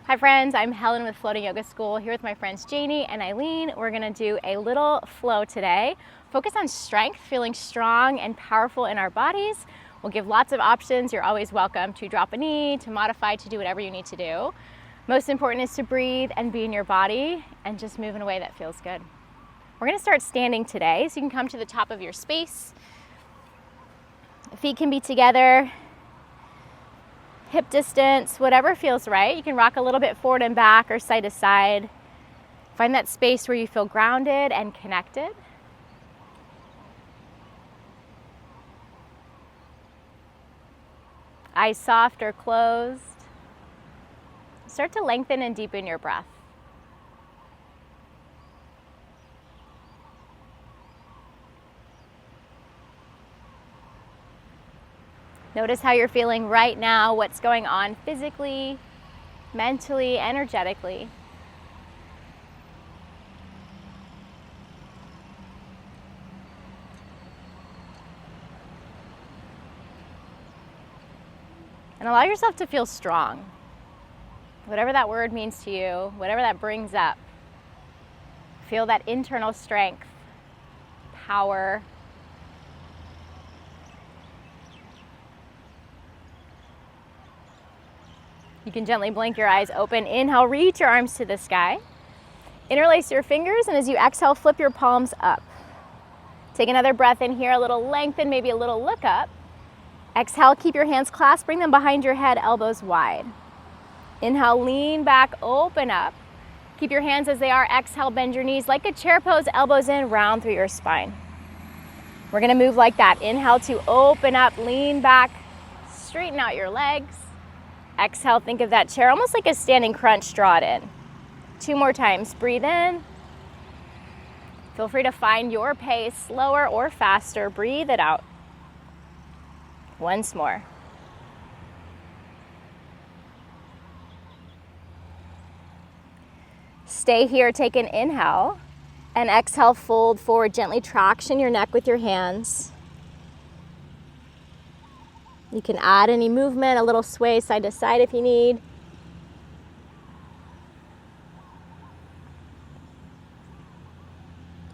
Hi friends, I'm Helen with Floating Yoga School, here with my friends Janie and Eileen. We're gonna do a little flow today. Focus on strength, feeling strong and powerful in our bodies. We'll give lots of options. You're always welcome to drop a knee, to modify, to do whatever you need to do. Most important is to breathe and be in your body and just move in a way that feels good. We're gonna start standing today, so you can come to the top of your space. Feet can be together, hip distance, whatever feels right. You can rock a little bit forward and back or side to side. Find that space where you feel grounded and connected. Eyes soft or closed. Start to lengthen and deepen your breath. Notice how you're feeling right now, what's going on physically, mentally, energetically. And allow yourself to feel strong. Whatever that word means to you, whatever that brings up. Feel that internal strength, power. You can gently blink your eyes open. Inhale, reach your arms to the sky. Interlace your fingers, and as you exhale, flip your palms up. Take another breath in here, a little lengthen, maybe a little look up. Exhale, keep your hands clasped, bring them behind your head, elbows wide. Inhale, lean back, open up. Keep your hands as they are. Exhale, bend your knees like a chair pose, elbows in, round through your spine. We're gonna move like that. Inhale to open up, lean back, straighten out your legs. Exhale, think of that chair almost like a standing crunch, draw it in. 2 more times, breathe in. Feel free to find your pace, slower or faster, breathe it out. Once more. Stay here, take an inhale, and exhale, fold forward, gently traction your neck with your hands. You can add any movement, a little sway side to side if you need.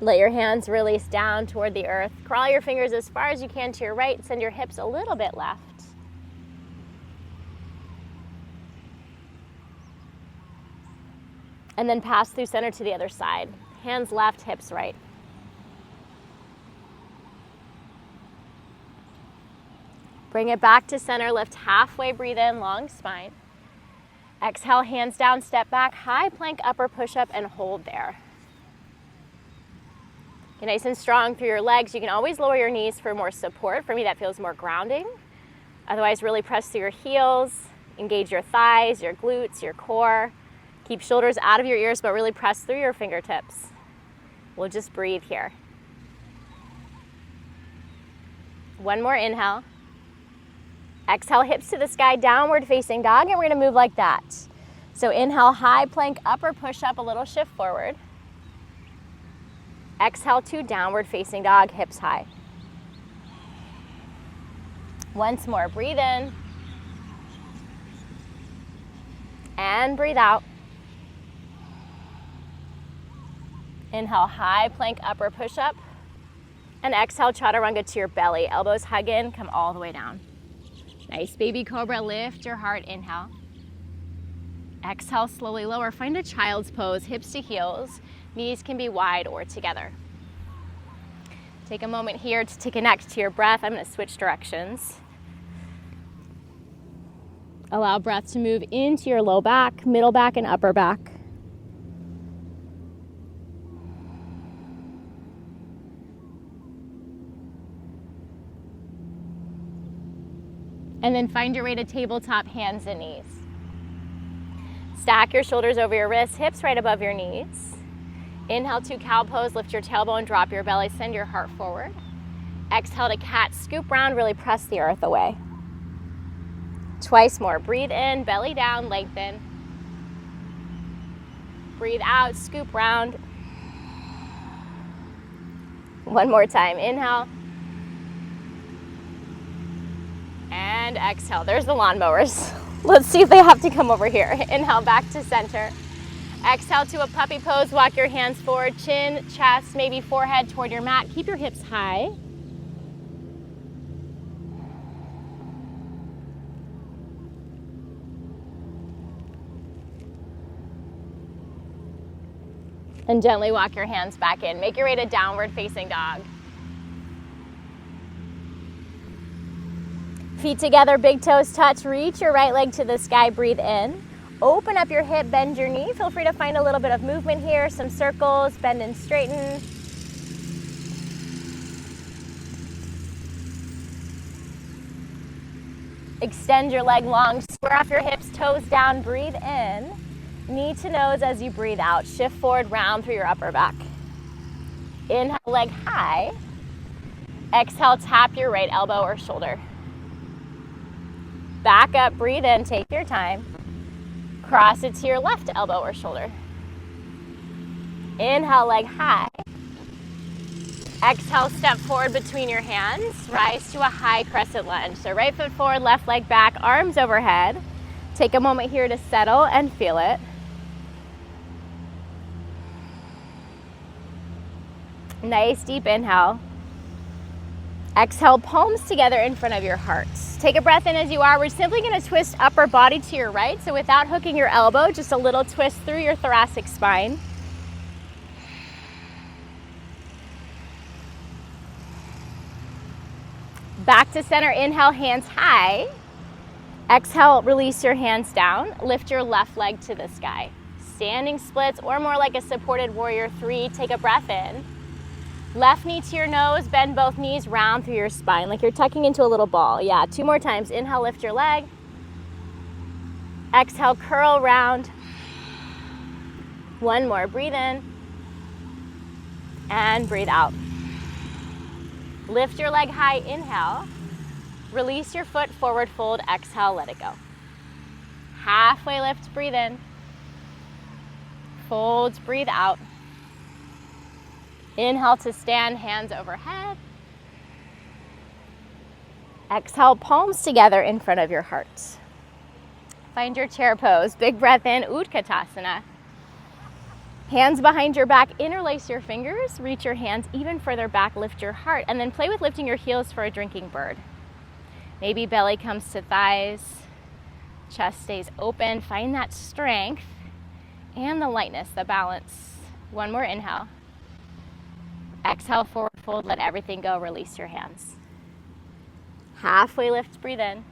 Let your hands release down toward the earth. Crawl your fingers as far as you can to your right. Send your hips a little bit left. And then pass through center to the other side. Hands left, hips right. Bring it back to center, lift halfway, breathe in, long spine. Exhale, hands down, step back, high plank, upper push-up, and hold there. Get nice and strong through your legs. You can always lower your knees for more support. For me, that feels more grounding. Otherwise, really press through your heels, engage your thighs, your glutes, your core. Keep shoulders out of your ears, but really press through your fingertips. We'll just breathe here. One more inhale. Exhale, hips to the sky, downward facing dog, and we're gonna move like that. So inhale, high plank, upper push up, a little shift forward. Exhale to downward facing dog, hips high. Once more, breathe in. And breathe out. Inhale, high plank, upper push up. And exhale, chaturanga to your belly. Elbows hug in, come all the way down. Nice, baby cobra, lift your heart, inhale. Exhale, slowly lower, find a child's pose, hips to heels. Knees can be wide or together. Take a moment here to connect to your breath. I'm gonna switch directions. Allow breath to move into your low back, middle back, and upper back. And then find your way to tabletop, hands and knees. Stack your shoulders over your wrists, hips right above your knees. Inhale to cow pose, lift your tailbone, drop your belly, send your heart forward. Exhale to cat, scoop round, really press the earth away. Twice more, breathe in, belly down, lengthen. Breathe out, scoop round. One more time, inhale. And exhale. There's the lawnmowers. Let's see if they have to come over here. Inhale, back to center. Exhale to a puppy pose. Walk your hands forward, chin, chest, maybe forehead toward your mat. Keep your hips high. And gently walk your hands back in. Make your way to downward facing dog. Feet together, big toes touch. Reach your right leg to the sky, breathe in. Open up your hip, bend your knee. Feel free to find a little bit of movement here, some circles, bend and straighten. Extend your leg long, square off your hips, toes down, breathe in. Knee to nose as you breathe out. Shift forward, round through your upper back. Inhale, leg high. Exhale, tap your right elbow or shoulder. Back up, breathe in, take your time. Cross it to your left elbow or shoulder. Inhale, leg high. Exhale, step forward between your hands. Rise to a high crescent lunge. So right foot forward, left leg back, arms overhead. Take a moment here to settle and feel it. Nice deep inhale. Exhale, palms together in front of your heart. Take a breath in as you are. We're simply going to twist upper body to your right. So without hooking your elbow, just a little twist through your thoracic spine. Back to center. Inhale, hands high. Exhale, release your hands down. Lift your left leg to the sky. Standing splits or more like a supported warrior 3. Take a breath in. Left knee to your nose, bend both knees, round through your spine, like you're tucking into a little ball. Yeah, 2 more times. Inhale, lift your leg. Exhale, curl round. 1 more, breathe in. And breathe out. Lift your leg high, inhale. Release your foot, forward fold, exhale, let it go. Halfway lift, breathe in. Folds, breathe out. Inhale to stand, hands overhead. Exhale, palms together in front of your heart. Find your chair pose. Big breath in, Utkatasana. Hands behind your back, interlace your fingers, reach your hands even further back, lift your heart, and then play with lifting your heels for a drinking bird. Maybe belly comes to thighs, chest stays open. Find that strength and the lightness, the balance. 1 more inhale. Exhale, forward fold, let everything go, release your hands. Halfway lift, breathe in.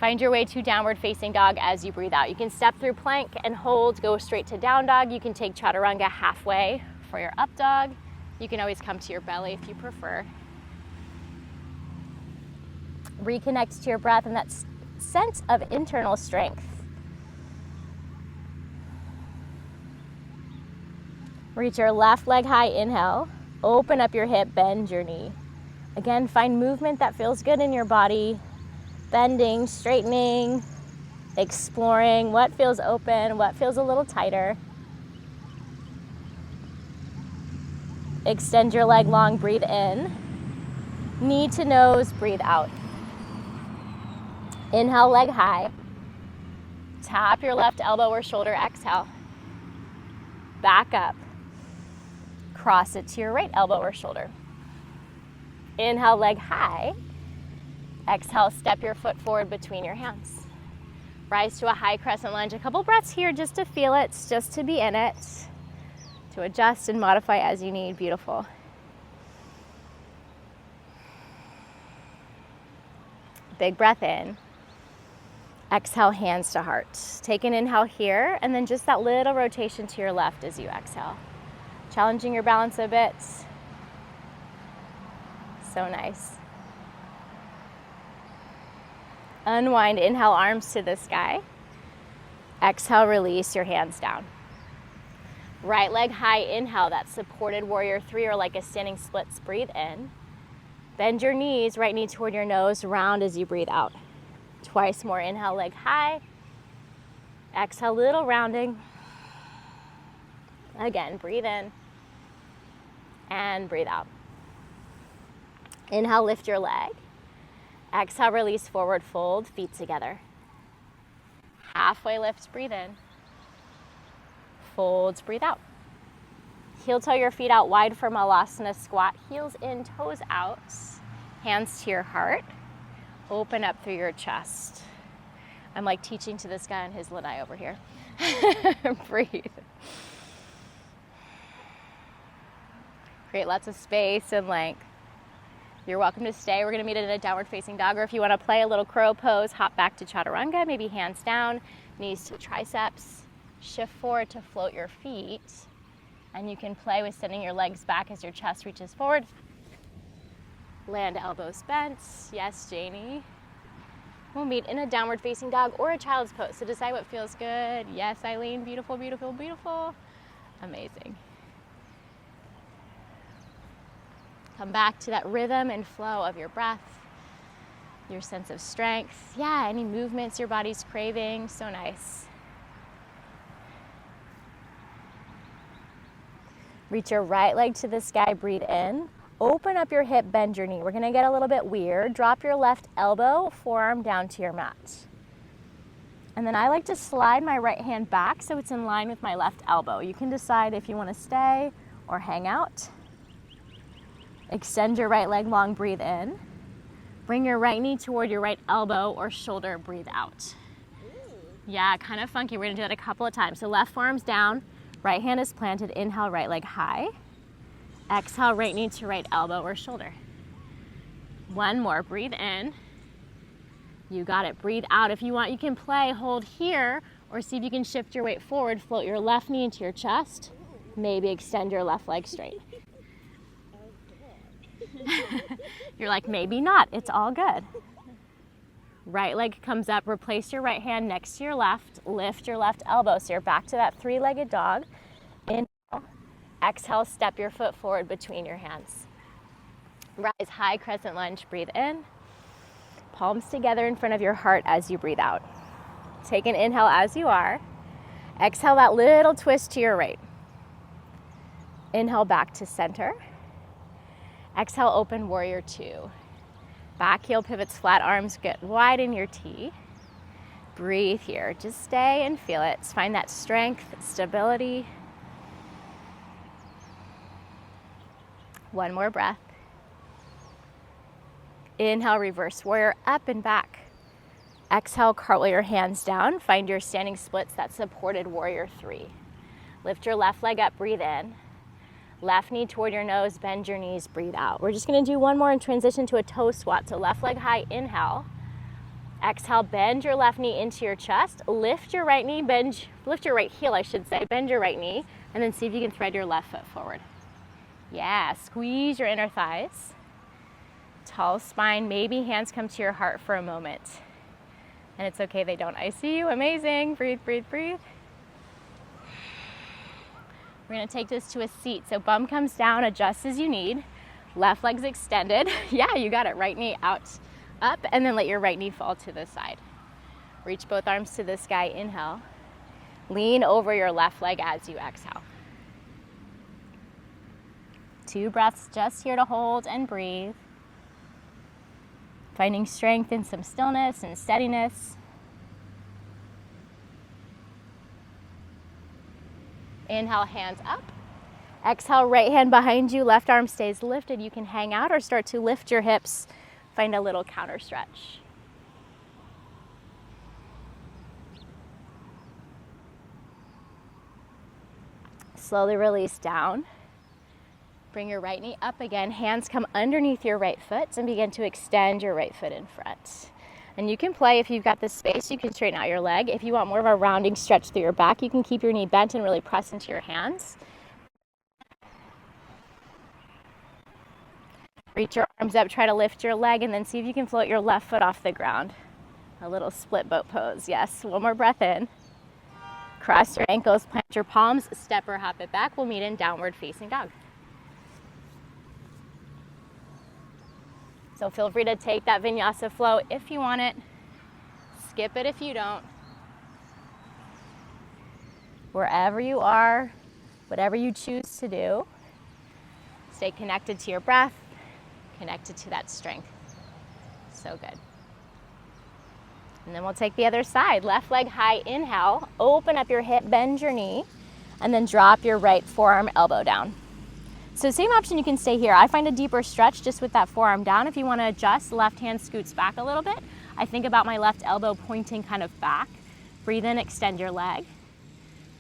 Find your way to downward facing dog as you breathe out. You can step through plank and hold, go straight to down dog. You can take chaturanga halfway for your up dog. You can always come to your belly if you prefer. Reconnect to your breath and that sense of internal strength. Reach your left leg high, inhale. Open up your hip, bend your knee. Again, find movement that feels good in your body. Bending, straightening, exploring what feels open, what feels a little tighter. Extend your leg long, breathe in. Knee to nose, breathe out. Inhale, leg high. Tap your left elbow or shoulder, exhale. Back up. Cross it to your right elbow or shoulder. Inhale, leg high. Exhale, step your foot forward between your hands. Rise to a high crescent lunge. A couple breaths here just to feel it, just to be in it, to adjust and modify as you need. Beautiful. Big breath in. Exhale, hands to heart. Take an inhale here, and then just that little rotation to your left as you exhale. Challenging your balance a bit. So nice. Unwind, inhale, arms to the sky. Exhale, release your hands down. Right leg high, inhale, that supported warrior 3 or like a standing splits, breathe in. Bend your knees, right knee toward your nose, round as you breathe out. Twice more, inhale, leg high. Exhale, little rounding. Again, breathe in and breathe out. Inhale, lift your leg. Exhale, release, forward fold, feet together. Halfway lifts, breathe in. Folds, breathe out. Heel toe your feet out wide for Malasana squat. Heels in, toes out. Hands to your heart. Open up through your chest. I'm like teaching to this guy on his lanai over here. Breathe. Create lots of space and length. You're welcome to stay. We're going to meet in a downward facing dog, or if you want to play a little crow pose, hop back to chaturanga, maybe hands down, knees to triceps, shift forward to float your feet, and you can play with sending your legs back as your chest reaches forward. Land elbows bent. Yes, Janie. We'll meet in a downward facing dog or a child's pose, so decide what feels good. Yes, Eileen, beautiful, beautiful, beautiful. Amazing. Come back to that rhythm and flow of your breath, your sense of strength. Yeah, any movements your body's craving, so nice. Reach your right leg to the sky, breathe in. Open up your hip, bend your knee. We're gonna get a little bit weird. Drop your left elbow, forearm down to your mat. And then I like to slide my right hand back so it's in line with my left elbow. You can decide if you wanna stay or hang out. Extend your right leg long, breathe in. Bring your right knee toward your right elbow or shoulder, breathe out. Yeah, kind of funky. We're gonna do that a couple of times. So left forearm's down, right hand is planted, inhale, right leg high. Exhale, right knee to right elbow or shoulder. One more, breathe in. You got it, breathe out. If you want, you can play, hold here, or see if you can shift your weight forward, float your left knee into your chest, maybe extend your left leg straight. You're like, maybe not, it's all good. Right leg comes up, replace your right hand next to your left, lift your left elbow, so you're back to that three-legged dog. Inhale, exhale, step your foot forward between your hands. Rise high, crescent lunge, breathe in. Palms together in front of your heart as you breathe out. Take an inhale as you are. Exhale that little twist to your right. Inhale back to center. Exhale, open warrior two. Back heel pivots flat, arms get wide in your T. Breathe here, just stay and feel it. Find that strength, stability. One more breath. Inhale, reverse warrior, up and back. Exhale, cartwheel your hands down. Find your standing splits, that supported warrior three. Lift your left leg up, breathe in. Left knee toward your nose, bend your knees, breathe out. We're just gonna do one more and transition to a toe squat. So left leg high, inhale. Exhale, bend your left knee into your chest. Lift your right knee, lift your right heel, I should say. Bend your right knee, and then see if you can thread your left foot forward. Yeah, squeeze your inner thighs. Tall spine, maybe hands come to your heart for a moment. And it's okay, they don't. I see you, amazing. Breathe, breathe, breathe. We're gonna take this to a seat. So bum comes down, adjust as you need. Left leg's extended. Yeah, you got it. Right knee out, up, and then let your right knee fall to the side. Reach both arms to the sky, inhale. Lean over your left leg as you exhale. 2 breaths just here to hold and breathe. Finding strength in some stillness and steadiness. Inhale, hands up. Exhale, right hand behind you, left arm stays lifted. You can hang out or start to lift your hips. Find a little counter stretch. Slowly release down. Bring your right knee up again. Hands come underneath your right foot and begin to extend your right foot in front. And you can play if you've got the space, you can straighten out your leg. If you want more of a rounding stretch through your back, you can keep your knee bent and really press into your hands. Reach your arms up, try to lift your leg, and then see if you can float your left foot off the ground. A little split boat pose. Yes, one more breath in. Cross your ankles, plant your palms, step or hop it back. We'll meet in downward facing dog. So feel free to take that vinyasa flow if you want it. Skip it if you don't. Wherever you are, whatever you choose to do, stay connected to your breath, connected to that strength. So good. And then we'll take the other side. Left leg high, inhale, open up your hip, bend your knee, and then drop your right forearm, elbow down. So same option, you can stay here. I find a deeper stretch just with that forearm down. If you want to adjust, left hand scoots back a little bit. I think about my left elbow pointing kind of back. Breathe in, extend your leg.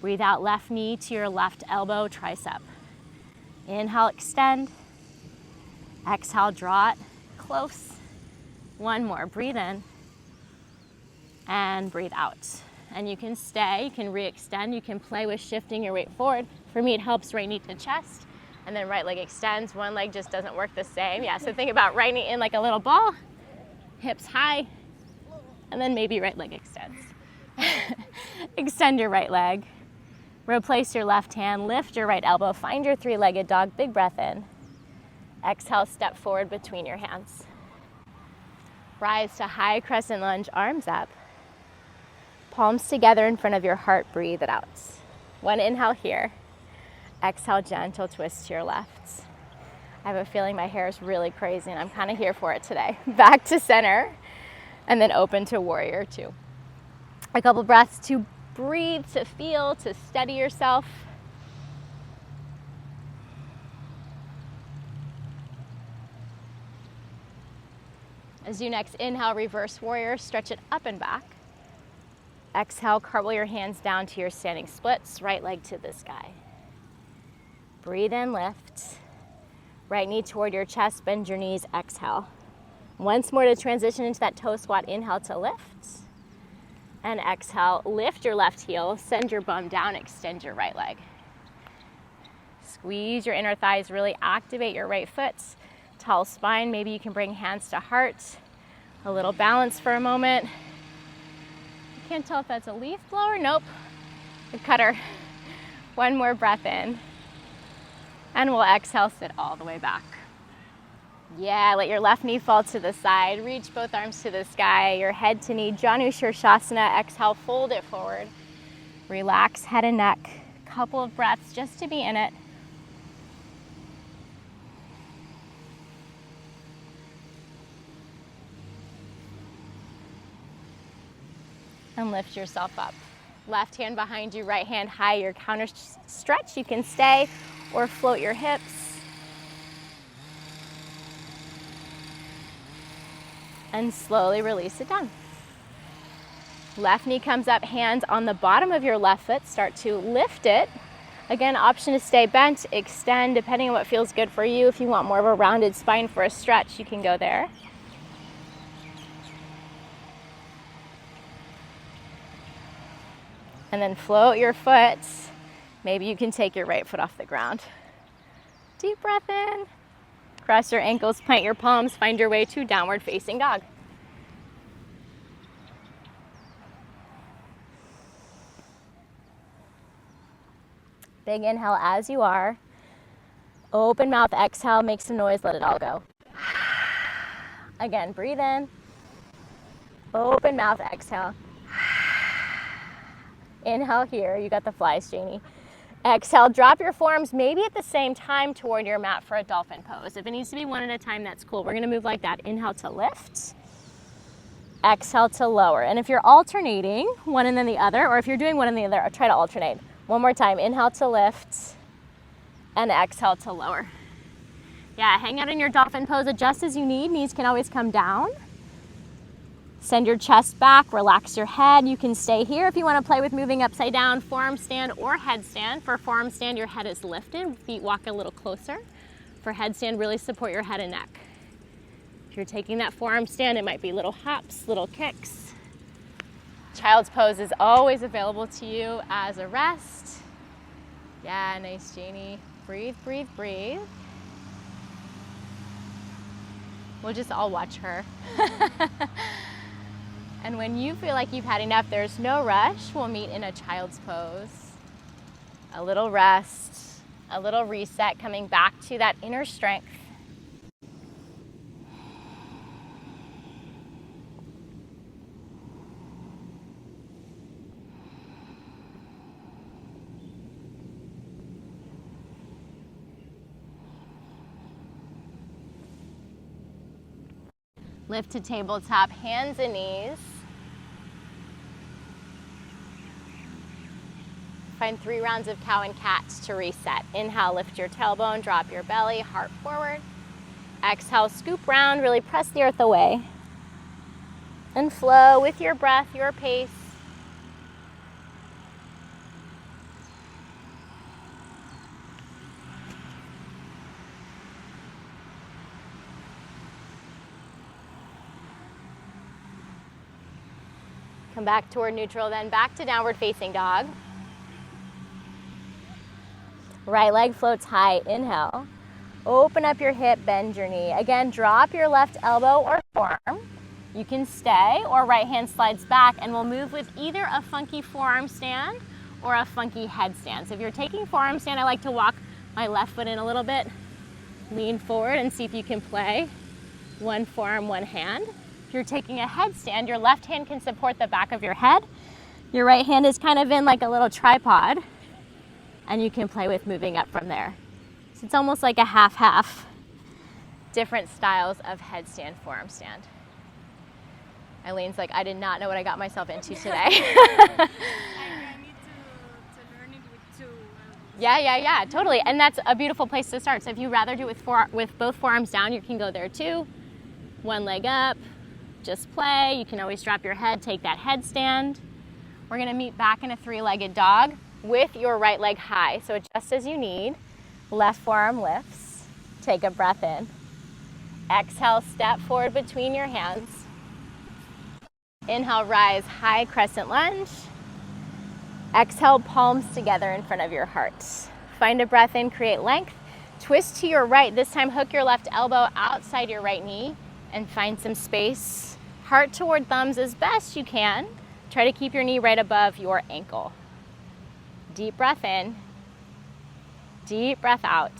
Breathe out, left knee to your left elbow, tricep. Inhale, extend. Exhale, draw it close. One more, breathe in. And breathe out. And you can stay, you can re-extend, you can play with shifting your weight forward. For me, it helps right knee to chest, and then right leg extends. One leg just doesn't work the same. Yeah, so think about right knee in like a little ball, hips high, and then maybe right leg extends. Extend your right leg. Replace your left hand, lift your right elbow, find your three-legged dog, big breath in. Exhale, step forward between your hands. Rise to high crescent lunge, arms up. Palms together in front of your heart, breathe it out. One inhale here. Exhale, gentle twist to your left. I have a feeling my hair is really crazy and I'm kind of here for it today. Back to center and then open to warrior two. A couple breaths to breathe, to feel, to steady yourself. As you next inhale, reverse warrior, stretch it up and back. Exhale, cartwheel your hands down to your standing splits, right leg to the sky. Breathe in, lift. Right knee toward your chest, bend your knees, exhale. Once more to transition into that toe squat, inhale to lift. And exhale, lift your left heel, send your bum down, extend your right leg. Squeeze your inner thighs, really activate your right foot. Tall spine, maybe you can bring hands to heart. A little balance for a moment. Can't tell if that's a leaf blower. Nope, a cutter. One more breath in. And we'll exhale, sit all the way back. Yeah, let your left knee fall to the side. Reach both arms to the sky, your head to knee, Janu Shirshasana. Exhale, fold it forward. Relax head and neck. Couple of breaths just to be in it. And lift yourself up. Left hand behind you, right hand high, your counter stretch. You can stay or float your hips. And slowly release it down. Left knee comes up, hands on the bottom of your left foot. Start to lift it. Again, option to stay bent, extend, depending on what feels good for you. If you want more of a rounded spine for a stretch, you can go there. And then float your foot. Maybe you can take your right foot off the ground. Deep breath in. Cross your ankles, plant your palms, find your way to downward facing dog. Big inhale as you are. Open mouth, exhale, make some noise, let it all go. Again, breathe in. Open mouth, exhale. Inhale here, you got the flies, Janie. Exhale, drop your forearms maybe at the same time toward your mat for a dolphin pose. If it needs to be one at a time, that's cool. We're gonna move like that. Inhale to lift. Exhale to lower. And if you're alternating one and then the other, or if you're doing one and the other, try to alternate. One more time, inhale to lift and exhale to lower. Yeah, hang out in your dolphin pose, adjust as you need. Knees can always come down. Send your chest back, relax your head. You can stay here if you want to play with moving upside down, forearm stand or headstand. For forearm stand, your head is lifted, feet walk a little closer. For headstand, really support your head and neck. If you're taking that forearm stand, it might be little hops, little kicks. Child's pose is always available to you as a rest. Yeah, nice, Janie. Breathe, breathe, breathe. We'll just all watch her. And when you feel like you've had enough, there's no rush. We'll meet in a child's pose. A little rest, a little reset, coming back to that inner strength. Lift to tabletop, hands and knees. Find 3 rounds of cow and cat to reset. Inhale, lift your tailbone, drop your belly, heart forward. Exhale, scoop round, really press the earth away. And flow with your breath, your pace. Come back toward neutral, then back to downward facing dog. Right leg floats high, inhale. Open up your hip, bend your knee. Again, drop your left elbow or forearm. You can stay, or right hand slides back, and we'll move with either a funky forearm stand or a funky headstand. So if you're taking forearm stand, I like to walk my left foot in a little bit, lean forward and see if you can play one forearm, one hand. If you're taking a headstand, your left hand can support the back of your head. Your right hand is kind of in like a little tripod, and you can play with moving up from there. So it's almost like a half-half, different styles of headstand, forearm stand. Eileen's like, I did not know what I got myself into today. I need to learn it with 2 elbows. Yeah, totally. And that's a beautiful place to start. So if you rather do it with both forearms down, you can go there too. One leg up, just play. You can always drop your head, take that headstand. We're gonna meet back in a 3-legged dog with your right leg high. So adjust as you need. Left forearm lifts. Take a breath in. Exhale, step forward between your hands. Inhale, rise, high crescent lunge. Exhale, palms together in front of your heart. Find a breath in, create length. Twist to your right. This time, hook your left elbow outside your right knee and find some space. Heart toward thumbs as best you can. Try to keep your knee right above your ankle. Deep breath in. Deep breath out.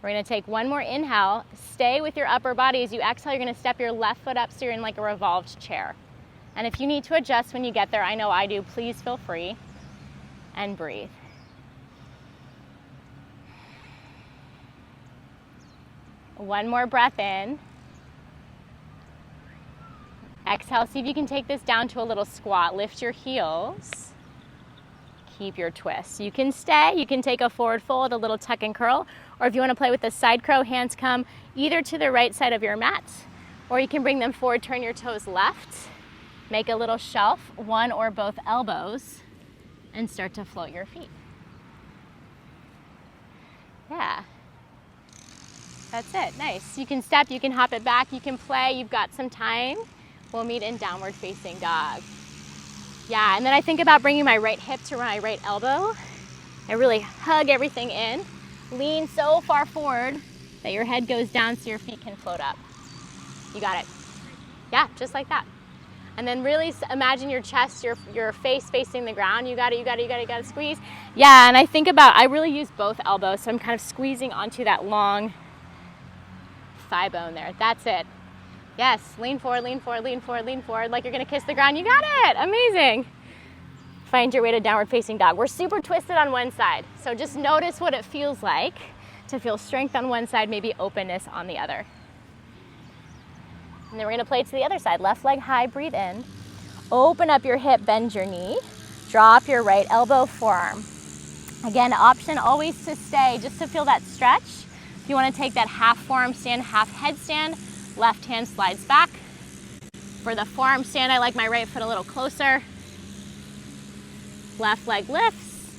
We're gonna take one more inhale. Stay with your upper body. As you exhale, you're gonna step your left foot up so you're in like a revolved chair. And if you need to adjust when you get there, I know I do, please feel free. And breathe. One more breath in. Exhale, see if you can take this down to a little squat. Lift your heels. Keep your twist. You can stay, you can take a forward fold, a little tuck and curl, or if you want to play with the side crow, hands come either to the right side of your mat, or you can bring them forward, turn your toes left, make a little shelf, one or both elbows, and start to float your feet. Yeah. That's it, nice. You can step, you can hop it back, you can play, you've got some time. We'll meet in downward facing dog. Yeah, and then I think about bringing my right hip to my right elbow. I really hug everything in. Lean so far forward that your head goes down so your feet can float up. You got it. Yeah, just like that. And then really imagine your chest, your face facing the ground. You got it, squeeze. Yeah, and I think about, I really use both elbows, so I'm kind of squeezing onto that long thigh bone there. That's it. Yes, lean forward, lean forward, lean forward, lean forward, like you're gonna kiss the ground. You got it, amazing. Find your way to downward facing dog. We're super twisted on one side, so just notice what it feels like to feel strength on one side, maybe openness on the other. And then we're gonna play to the other side. Left leg high, breathe in. Open up your hip, bend your knee. Drop your right elbow, forearm. Again, option always to stay, just to feel that stretch. If you wanna take that half forearm stand, half headstand, left hand slides back. For the forearm stand, I like my right foot a little closer. Left leg lifts.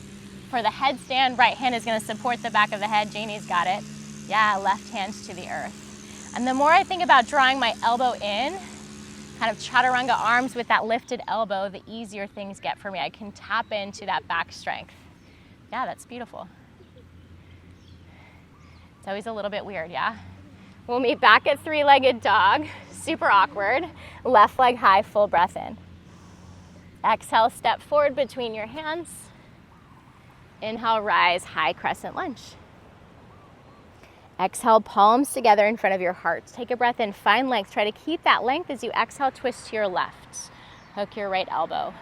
For the headstand, right hand is gonna support the back of the head. Janie's got it. Yeah, left hand to the earth. And the more I think about drawing my elbow in, kind of chaturanga arms with that lifted elbow, the easier things get for me. I can tap into that back strength. Yeah, that's beautiful. It's always a little bit weird, yeah? We'll meet back at 3-legged dog. Super awkward. Left leg high, full breath in. Exhale, step forward between your hands. Inhale, rise, high crescent lunge. Exhale, palms together in front of your heart. Take a breath in, find length. Try to keep that length as you exhale, twist to your left. Hook your right elbow.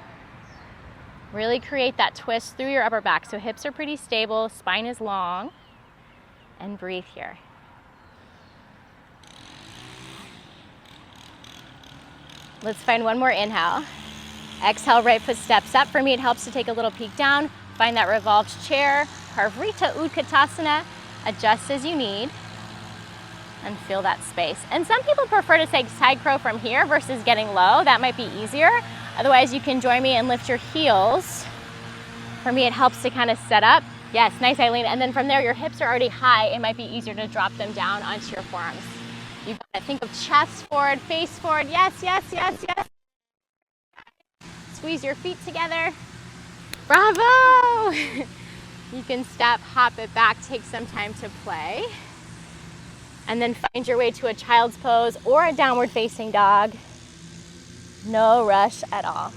Really create that twist through your upper back. So hips are pretty stable, spine is long. And breathe here. Let's find one more inhale. Exhale, right foot steps up. For me, it helps to take a little peek down. Find that revolved chair, Parvrita Utkatasana, adjust as you need, and feel that space. And some people prefer to take side crow from here versus getting low. That might be easier. Otherwise, you can join me and lift your heels. For me, it helps to kind of set up. Yes, nice, Eileen. And then from there, your hips are already high. It might be easier to drop them down onto your forearms. You gotta think of chest forward, face forward. Yes, yes, yes, yes. Squeeze your feet together. Bravo! You can step, hop it back, take some time to play. And then find your way to a child's pose or a downward facing dog. No rush at all.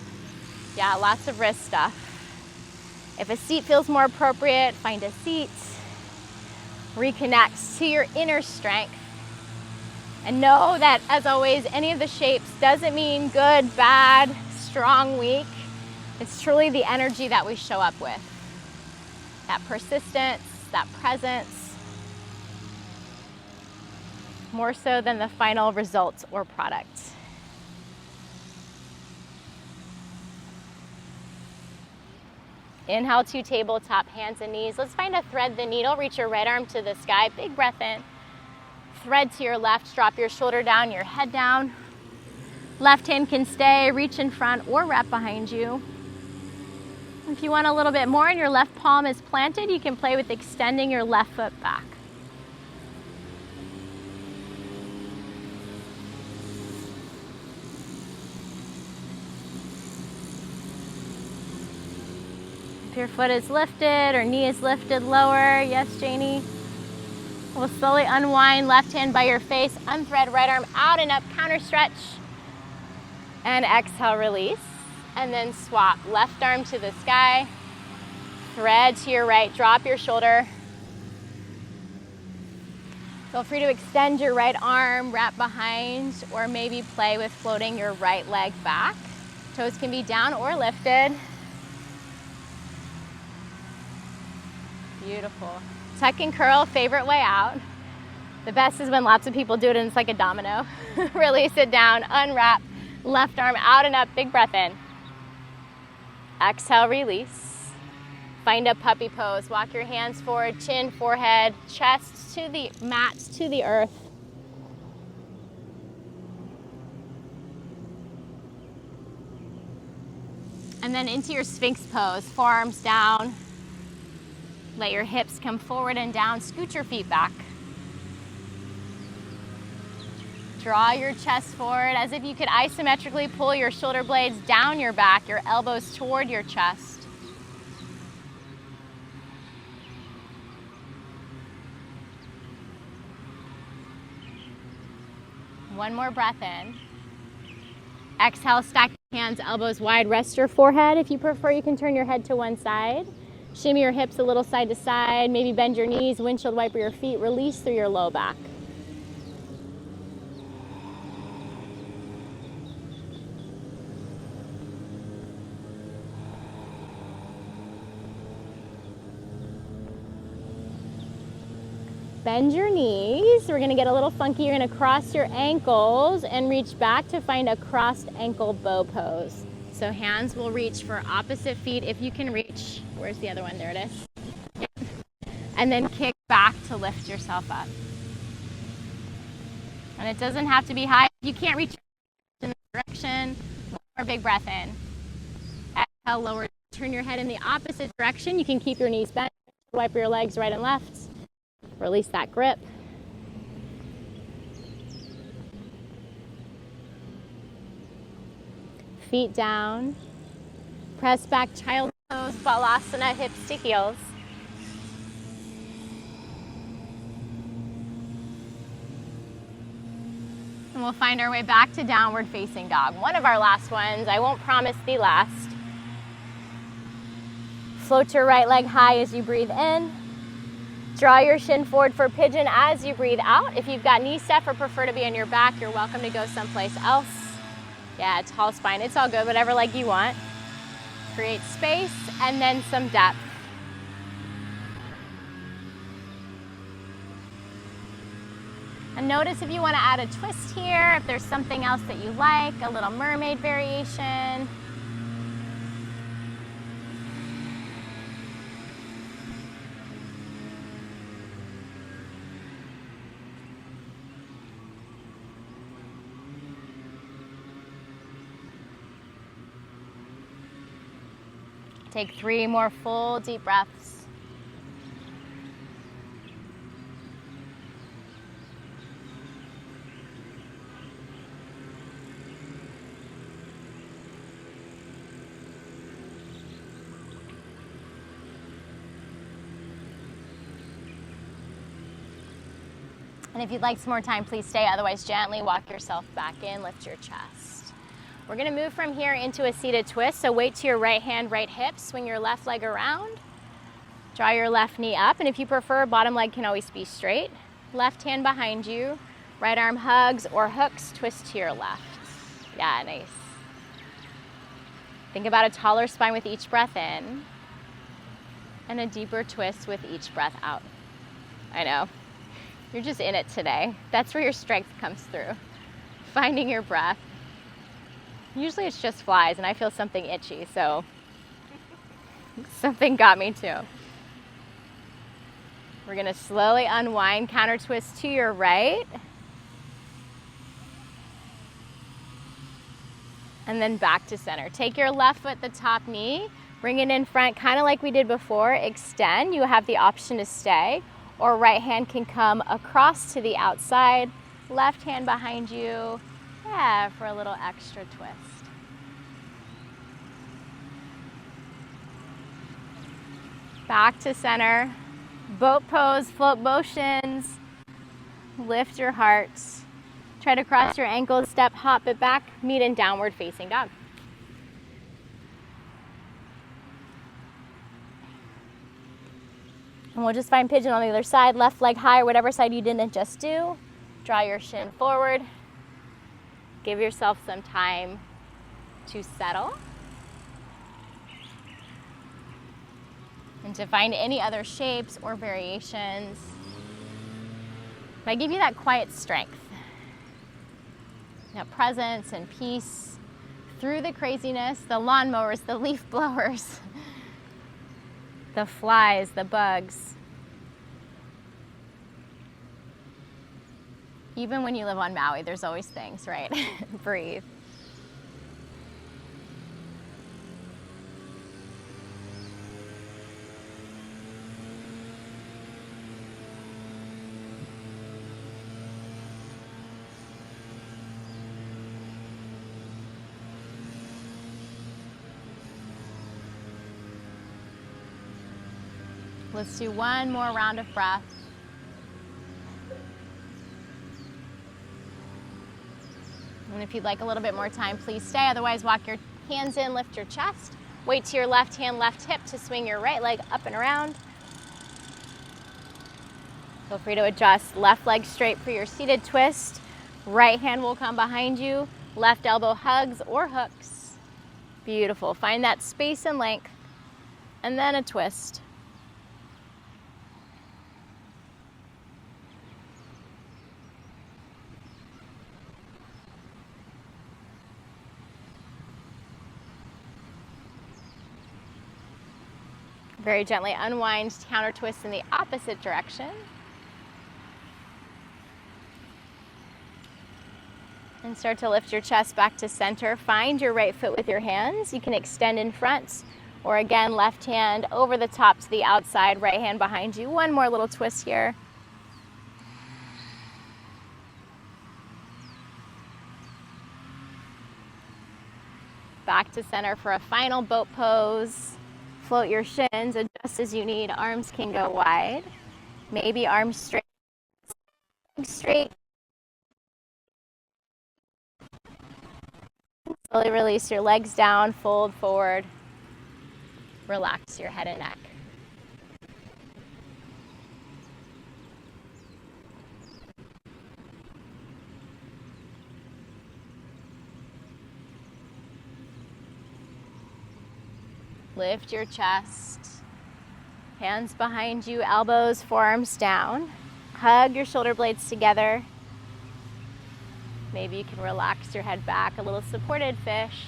Yeah, lots of wrist stuff. If a seat feels more appropriate, find a seat. Reconnect to your inner strength. And know that, as always, any of the shapes doesn't mean good, bad, strong, weak. It's truly the energy that we show up with. That persistence, that presence, more so than the final result or product. Inhale to tabletop, hands and knees. Let's find a thread the needle. Reach your right arm to the sky. Big breath in. Thread to your left. Drop your shoulder down, your head down. Left hand can stay, reach in front or wrap behind you. If you want a little bit more and your left palm is planted, you can play with extending your left foot back. If your foot is lifted or knee is lifted lower, yes, Janie. We'll slowly unwind, left hand by your face, unthread right arm out and up, counter stretch. And exhale, release. And then swap, left arm to the sky, thread to your right, drop your shoulder. Feel free to extend your right arm, wrap behind, or maybe play with floating your right leg back. Toes can be down or lifted. Beautiful. Tuck and curl, favorite way out. The best is when lots of people do it and it's like a domino. Release it down, unwrap, left arm out and up, big breath in. Exhale, release. Find a puppy pose. Walk your hands forward, chin, forehead, chest to the mat, to the earth. And then into your Sphinx pose, forearms down. Let your hips come forward and down. Scoot your feet back. Draw your chest forward as if you could isometrically pull your shoulder blades down your back, your elbows toward your chest. One more breath in. Exhale, stack your hands, elbows wide. Rest your forehead. If you prefer, you can turn your head to one side. Shimmy your hips a little side to side. Maybe bend your knees, windshield wiper your feet. Release through your low back. Bend your knees. We're gonna get a little funky. You're gonna cross your ankles and reach back to find a crossed ankle bow pose. So hands will reach for opposite feet if you can reach. Where's the other one? There it is. And then kick back to lift yourself up. And it doesn't have to be high. You can't reach in the direction. One more big breath in. Exhale, lower. Turn your head in the opposite direction. You can keep your knees bent. Wipe your legs right and left. Release that grip. Feet down. Press back, child pose, balasana, hips to heels. And we'll find our way back to downward facing dog. One of our last ones. I won't promise the last. Float your right leg high as you breathe in. Draw your shin forward for pigeon as you breathe out. If you've got knee step or prefer to be on your back, you're welcome to go someplace else. Yeah, tall spine, it's all good, whatever leg you want. Create space and then some depth. And notice if you want to add a twist here, if there's something else that you like, a little mermaid variation. Take 3 more full deep breaths. And if you'd like some more time, please stay. Otherwise, gently walk yourself back in, lift your chest. We're gonna move from here into a seated twist. So weight to your right hand, right hip, swing your left leg around. Draw your left knee up, and if you prefer, bottom leg can always be straight. Left hand behind you, right arm hugs or hooks, twist to your left. Yeah, nice. Think about a taller spine with each breath in, and a deeper twist with each breath out. I know. You're just in it today. That's where your strength comes through. Finding your breath. Usually it's just flies and I feel something itchy, so something got me too. We're gonna slowly unwind, counter twist to your right. And then back to center. Take your left foot, the top knee, bring it in front, kind of like we did before, extend. You have the option to stay. Or right hand can come across to the outside, left hand behind you, yeah, for a little extra twist. Back to center, boat pose, float motions, lift your heart. Try to cross your ankles, step, hop it back, meet in downward facing dog. And we'll just find pigeon on the other side, left leg high, whatever side you didn't just do. Draw your shin forward. Give yourself some time to settle. And to find any other shapes or variations that give you that quiet strength, that presence and peace through the craziness, the lawnmowers, the leaf blowers, the flies, the bugs. Even when you live on Maui, there's always things, right? Breathe. Let's do one more round of breath. And if you'd like a little bit more time, please stay. Otherwise, walk your hands in, lift your chest. Weight to your left hand, left hip to swing your right leg up and around. Feel free to adjust left leg straight for your seated twist. Right hand will come behind you. Left elbow hugs or hooks. Beautiful. Find that space and length. And then a twist. Very gently unwind, counter twist in the opposite direction. And start to lift your chest back to center. Find your right foot with your hands. You can extend in front, or again, left hand over the top to the outside, right hand behind you. One more little twist here. Back to center for a final boat pose. Float your shins, adjust as you need. Arms can go wide. Maybe arms straight. Straight. Slowly release your legs down, fold forward. Relax your head and neck. Lift your chest, hands behind you, elbows, forearms down. Hug your shoulder blades together. Maybe you can relax your head back, a little supported fish.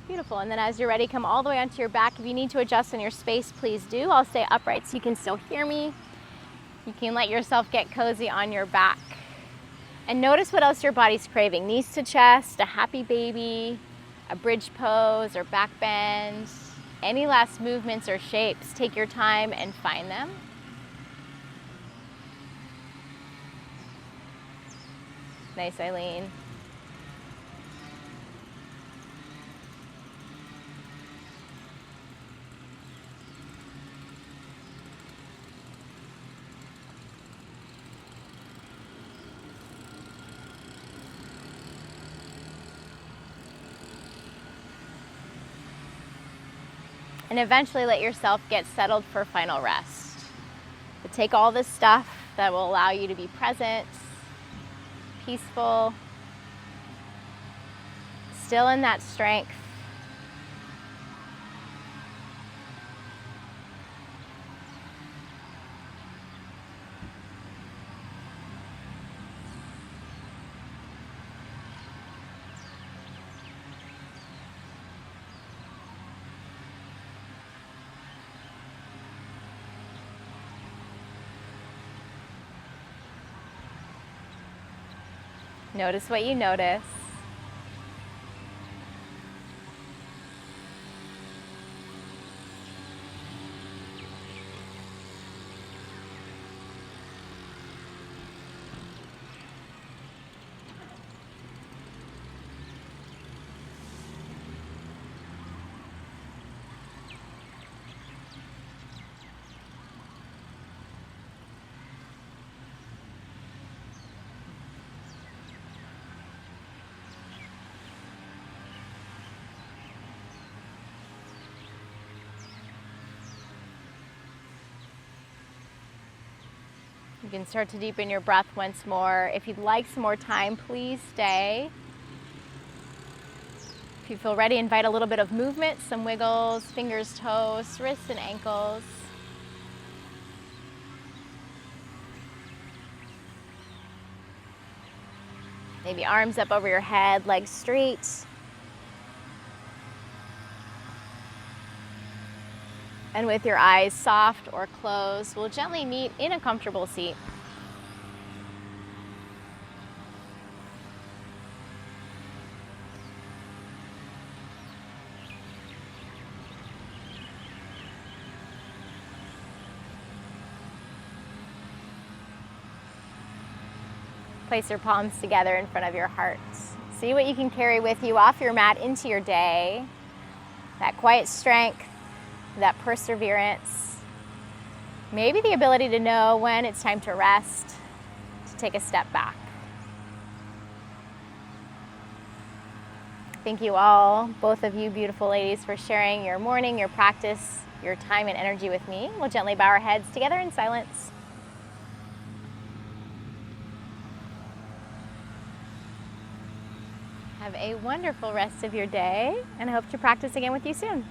Beautiful, and then as you're ready, come all the way onto your back. If you need to adjust in your space, please do. I'll stay upright so you can still hear me. You can let yourself get cozy on your back. And notice what else your body's craving. Knees to chest, a happy baby, a bridge pose or back bend. Any last movements or shapes, take your time and find them. Nice, Eileen. And eventually let yourself get settled for final rest. But take all this stuff that will allow you to be present, peaceful, still in that strength. Notice what you notice. You can start to deepen your breath once more. If you'd like some more time, please stay. If you feel ready, invite a little bit of movement, some wiggles, fingers, toes, wrists, and ankles. Maybe arms up over your head, legs straight. And with your eyes soft or closed, we'll gently meet in a comfortable seat. Place your palms together in front of your heart. See what you can carry with you off your mat into your day. That quiet strength, that perseverance, maybe the ability to know when it's time to rest, to take a step back. Thank you all, both of you beautiful ladies, for sharing your morning, your practice, your time and energy with me. We'll gently bow our heads together in silence. Have a wonderful rest of your day, and I hope to practice again with you soon.